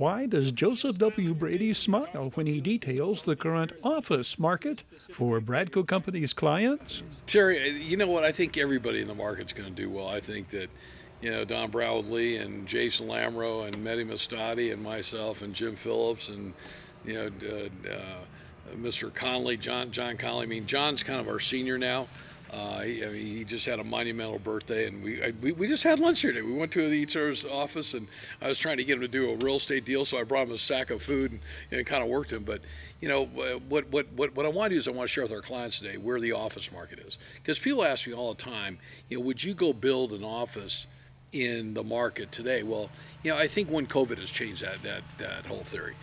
Why does Joseph W. Brady smile when he details the current office market for Bradco Companies' clients? Terry, you know what? I think everybody in the market's going to do well. I think that, Don Brownlee and Jason Lamro and Mehdi Mastadi and myself and Jim Phillips and, you know, Mr. Connolly, John Connolly. I mean, John's kind of our senior now. He just had a monumental birthday, and we just had lunch here today. We went to each other's office, and I was trying to get him to do a real estate deal, so I brought him a sack of food and kind of worked him. But what I want to do is I want to share with our clients today where the office market is, because people ask me all the time, would you go build an office in the market today? Well, I think when COVID has changed that whole theory.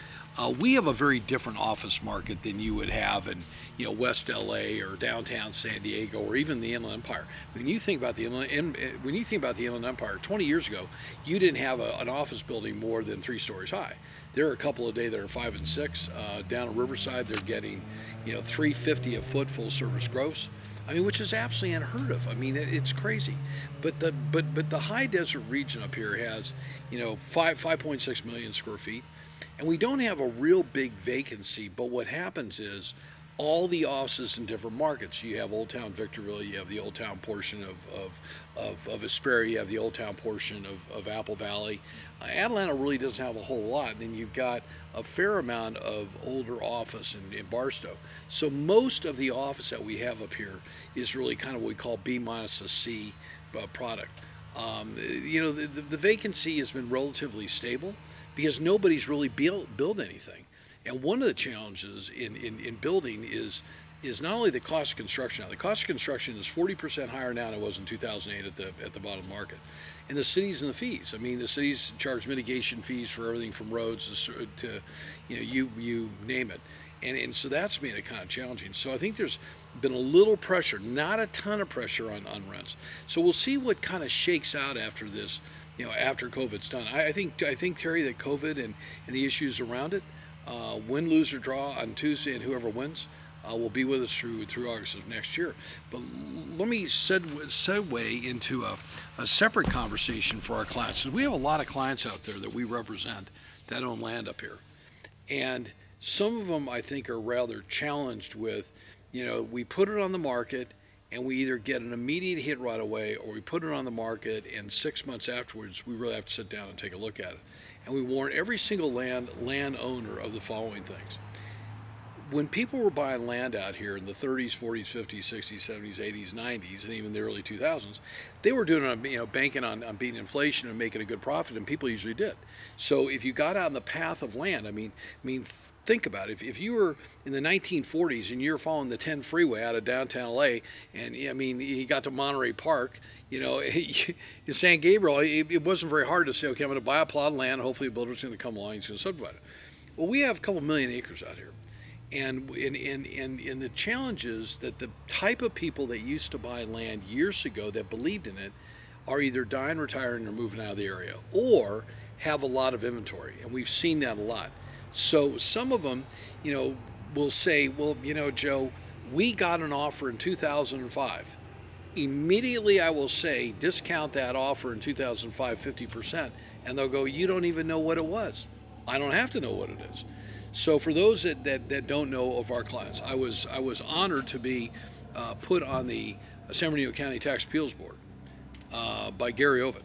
We have a very different office market than you would have in, West LA or downtown San Diego or even the Inland Empire. When you think about the Inland Empire, 20 years ago, you didn't have an office building more than 3 stories high. There are a couple a day that are 5 and 6. Down at Riverside, they're getting, $350 a foot full service gross. I mean, which is absolutely unheard of. I mean, it's crazy. But the high desert region up here has, 5.6 million square feet. And we don't have a real big vacancy, but what happens is all the offices in different markets. You have Old Town Victorville, you have the Old Town portion of Hesperia, you have the Old Town portion of Apple Valley. Atlanta really doesn't have a whole lot. And then you've got a fair amount of older office in Barstow. So most of the office that we have up here is really kind of what we call B minus a C product. The vacancy has been relatively stable, because nobody's really built anything. And one of the challenges in building is not only the cost of construction. Now, the cost of construction is 40% higher now than it was in 2008 at the bottom market. And the cities and the fees. I mean, the cities charge mitigation fees for everything from roads to you name it. And so that's made it kind of challenging. So I think there's been a little pressure, not a ton of pressure on rents. So we'll see what kind of shakes out after this, after COVID's done. I think Terry, that COVID and the issues around it, win, lose, or draw on Tuesday, and whoever wins will be with us through August of next year. But let me segue into a separate conversation for our clients. We have a lot of clients out there that we represent that own land up here. And some of them, I think, are rather challenged with, we put it on the market and we either get an immediate hit right away, or we put it on the market and 6 months afterwards we really have to sit down and take a look at it. And we warn every single landowner of the following things. When people were buying land out here in the 30s, 40s, 50s, 60s, 70s, 80s, 90s, and even the early 2000s, they were doing it banking on beating inflation and making a good profit, and people usually did. So if you got on the path of land, I mean, think about it. If you were in the 1940s and you're following the 10 freeway out of downtown LA, and you got to Monterey Park, in San Gabriel, it wasn't very hard to say, okay, I'm going to buy a plot of land. Hopefully, a builder's going to come along and he's going to subdivide it. Well, we have a couple million acres out here, and the challenge is that the type of people that used to buy land years ago that believed in it are either dying, retiring, or moving out of the area, or have a lot of inventory, and we've seen that a lot. So some of them, will say, well, Joe, we got an offer in 2005. Immediately I will say, discount that offer in 2005 50%, and they'll go, you don't even know what it was. I don't have to know what it is. So for those that don't know of our clients, I was honored to be put on the San Bernardino County Tax Appeals Board by Gary Ovitt,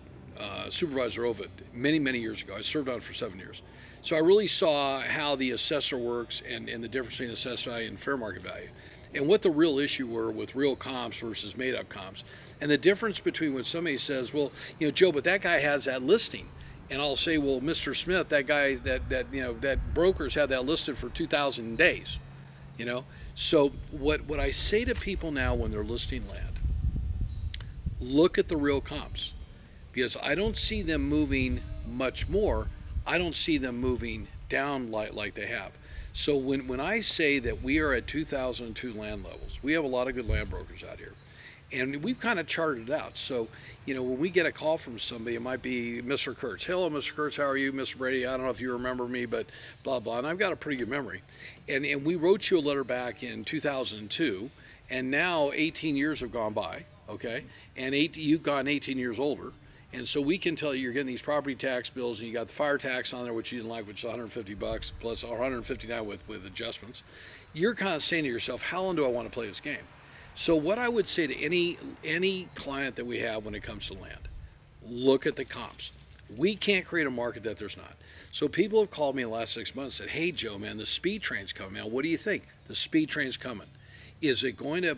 Supervisor Ovitt, many years ago. I served on it for 7 years. So I really saw how the assessor works and the difference between assessed value and fair market value, and what the real issue were with real comps versus made-up comps, and the difference between when somebody says, well, Joe, but that guy has that listing, and I'll say, well, Mr. Smith, that guy that brokers had that listed for 2,000 days, So what I say to people now when they're listing land, look at the real comps, because I don't see them moving much more. I don't see them moving down like they have. So when I say that we are at 2002 land levels, we have a lot of good land brokers out here. And we've kind of charted it out. So, when we get a call from somebody, it might be Mr. Kurtz. Hello, Mr. Kurtz, how are you? Mr. Brady, I don't know if you remember me, but blah, blah. And I've got a pretty good memory. And we wrote you a letter back in 2002, and now 18 years have gone by, okay? And you've gone 18 years older. And so we can tell you you're getting these property tax bills, and you got the fire tax on there, which you didn't like, which is 150 bucks plus, or 159 with adjustments. You're kind of saying to yourself, how long do I want to play this game? So what I would say to any client that we have when it comes to land, look at the comps. We can't create a market that there's not. So people have called me in the last 6 months and said, hey Joe, man, the speed train's coming. Man, what do you think? The speed train's coming. Is it going to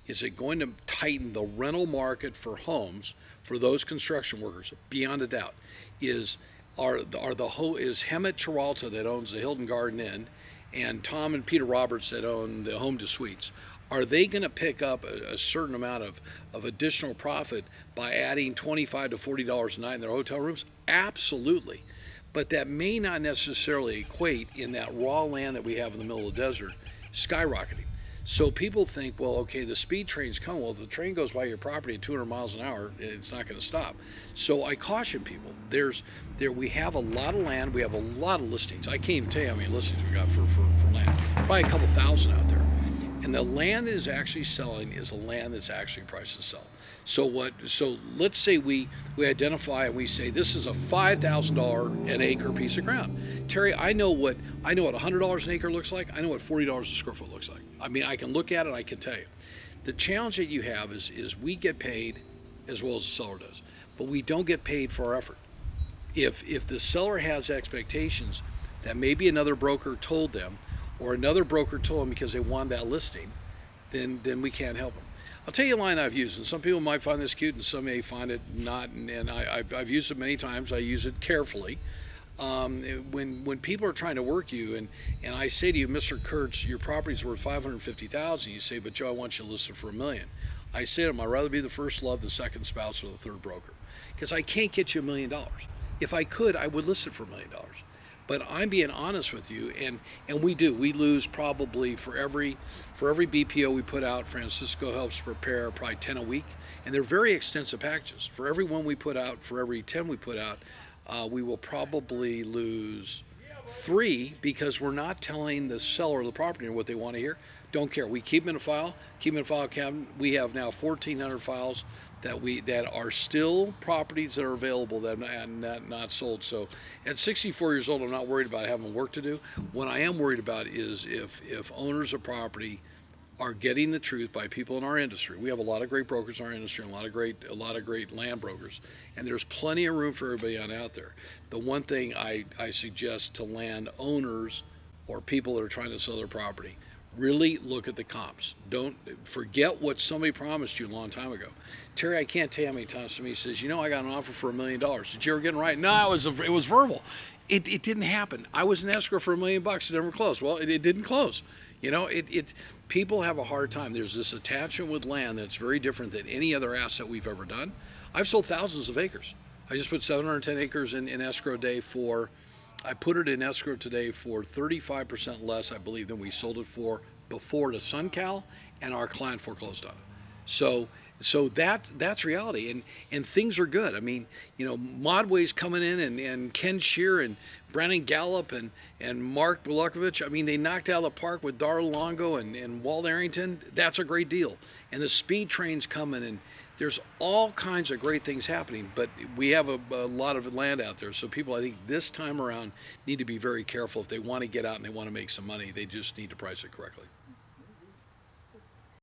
is it going to tighten the rental market for homes for those construction workers? Beyond a doubt. Is Hemet Cheralta, that owns the Hilton Garden Inn, and Tom and Peter Roberts, that own the Home to Suites, are they going to pick up a certain amount of additional profit by adding $25 to $40 a night in their hotel rooms? Absolutely. But that may not necessarily equate in that raw land that we have in the middle of the desert skyrocketing. So people think, well, okay, the speed train's coming. Well, if the train goes by your property at 200 miles an hour, it's not going to stop. So I caution people. We have a lot of land. We have a lot of listings. I can't even tell you how many listings we got for land. Probably a couple thousand out there. And the land that is actually selling is the land that's actually priced to sell. So let's say we identify and we say this is a $5,000 an acre piece of ground. Terry, I know what $100 an acre looks like. I know what $40 a square foot looks like. I mean, I can look at it, I can tell you. The challenge that you have is we get paid as well as the seller does, but we don't get paid for our effort. If the seller has expectations that maybe another broker told them, or another broker told them because they wanted that listing, then we can't help them. I'll tell you a line I've used, and some people might find this cute and some may find it not, and I've used it many times. I use it carefully. When people are trying to work you, and I say to you, Mr. Kurtz, your property's worth $550,000, you say, but Joe, I want you to list it for $1 million. I say to them, I'd rather be the first love, the second spouse, or the third broker, because I can't get you $1 million. If I could, I would list it for $1 million. But I'm being honest with you, and we do. We lose probably for every BPO we put out. Francisco helps prepare probably 10 a week, and they're very extensive packages. For every one we put out, for every 10 we put out, we will probably lose 3 because we're not telling the seller of the property what they want to hear. Don't care. We keep them in a file. Keep them in a file cabinet. We have now 1,400 files that are still properties that are available that are not sold. So at 64 years old, I'm not worried about having work to do. What I am worried about is if owners of property are getting the truth by people in our industry. We have a lot of great brokers in our industry, and a lot of great land brokers, and there's plenty of room for everybody on out there. The one thing I suggest to land owners or people that are trying to sell their property, really look at the comps. Don't forget what somebody promised you a long time ago. Terry, I can't tell you how many times somebody says, you know, I got an offer for $1 million. Did you ever get it right? No, it was verbal. It didn't happen. I was in escrow for $1 million. It never closed. Well, it didn't close. You know, people have a hard time. There's this attachment with land that's very different than any other asset we've ever done. I've sold thousands of acres. I just put 710 acres in escrow day I put it in escrow today for 35% less, I believe, than we sold it for before to SunCal, and our client foreclosed on it. So that's reality, and things are good. I mean, you know, Modway's coming in, and Ken Shear and Brandon Gallup and Mark Bulakovich. I mean, they knocked out of the park with Darla Longo and Walt Arrington. That's a great deal. And the speed train's coming, and there's all kinds of great things happening, but we have a lot of land out there. So people, I think, this time around need to be very careful. If they want to get out and they want to make some money, they just need to price it correctly.